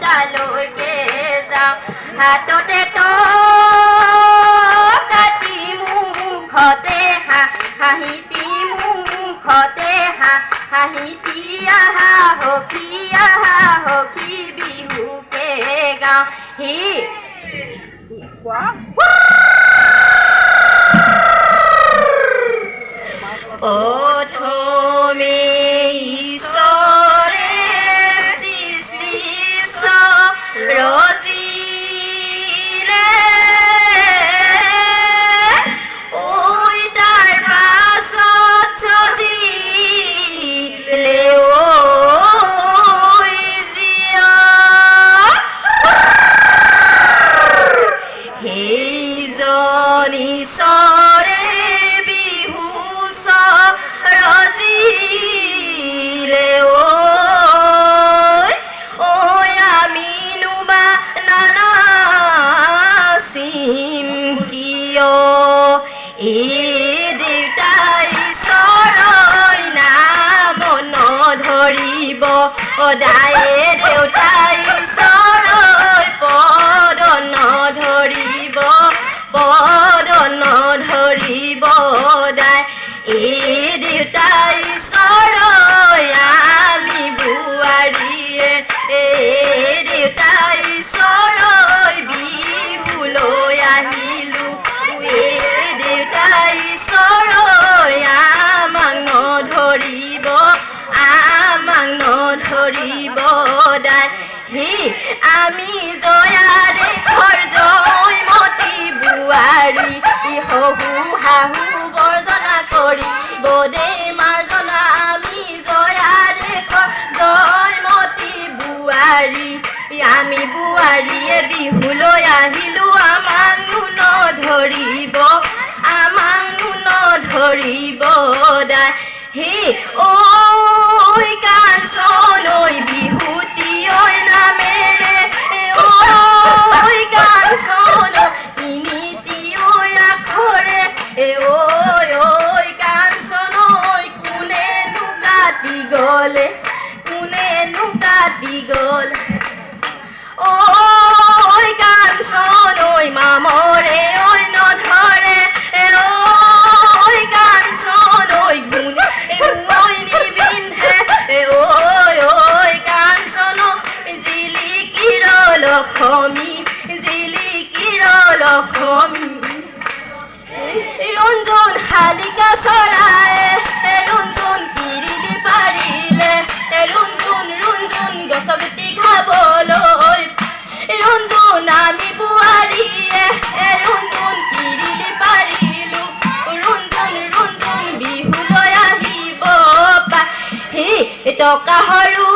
তালৈকে যাওঁ হাততে কাটি মুখতে হাঁহিতি মুখতে হাঁহিতি আহা সখী বিহুকে গাওঁ প্রথমে ঈশ্বরে সৃষ্টি রচিলে ওই তার পাছত সজিলে ওই জিয়া সেইজন ঈশ্বৰে ৰজিলে ওই আমি নুবা নানাচিম কিয় এ দেউতাই ঈশ্বৰই নাম নধৰিব সদায়ে দেউতাই ঈশ্বৰই পদ নধৰিব দাই এই দেউতাই ঈশ্বৰই আমি বোৱাৰীয়ে এই দেউতাই ঈশ্বৰই বিহুলৈ আহিলোঁ এই দেউতাই ঈশ্বৰই আমাক নধৰিব দাই আমি জয়া দেশৰ জয়মতী বোৱাৰী শহু শাহু বৰ্জনা কৰি বদে মাৰ্জনা আমি জয়া দেশৰ জয়মতী বোৱাৰী আমি বোৱাৰীয়ে বিহুলৈ আহিলোঁ আমাকনো নধৰিব দাই ঐ কাঞ্চন ঐ বিহুতি ঐ নামেৰে ঐ কাঞ্চন তিনিটি ঐ আখৰে ঐ কাঞ্চন ঐ কোনেনো কাটি গ'লে ঐ কাঞ্চন ঐ মামৰে ঐ নধৰে ঐ কাঞ্চন ঐ গুণে ঐ নিবিন্ধে ঐ কাঞ্চন জিলিকিৰ লক্ষ্মী ৰঞ্জন শালিকা চৰায়ে ৰঞ্জন কিৰিলি পাৰিলে ৰঞ্জন গছগুটি খাবলৈ ৰঞ্জন আমি বোৱাৰীয়ে ৰঞ্জন কিৰিলি পাৰিলোঁ ৰঞ্জন বিহুলৈ আহিব টকা সৰু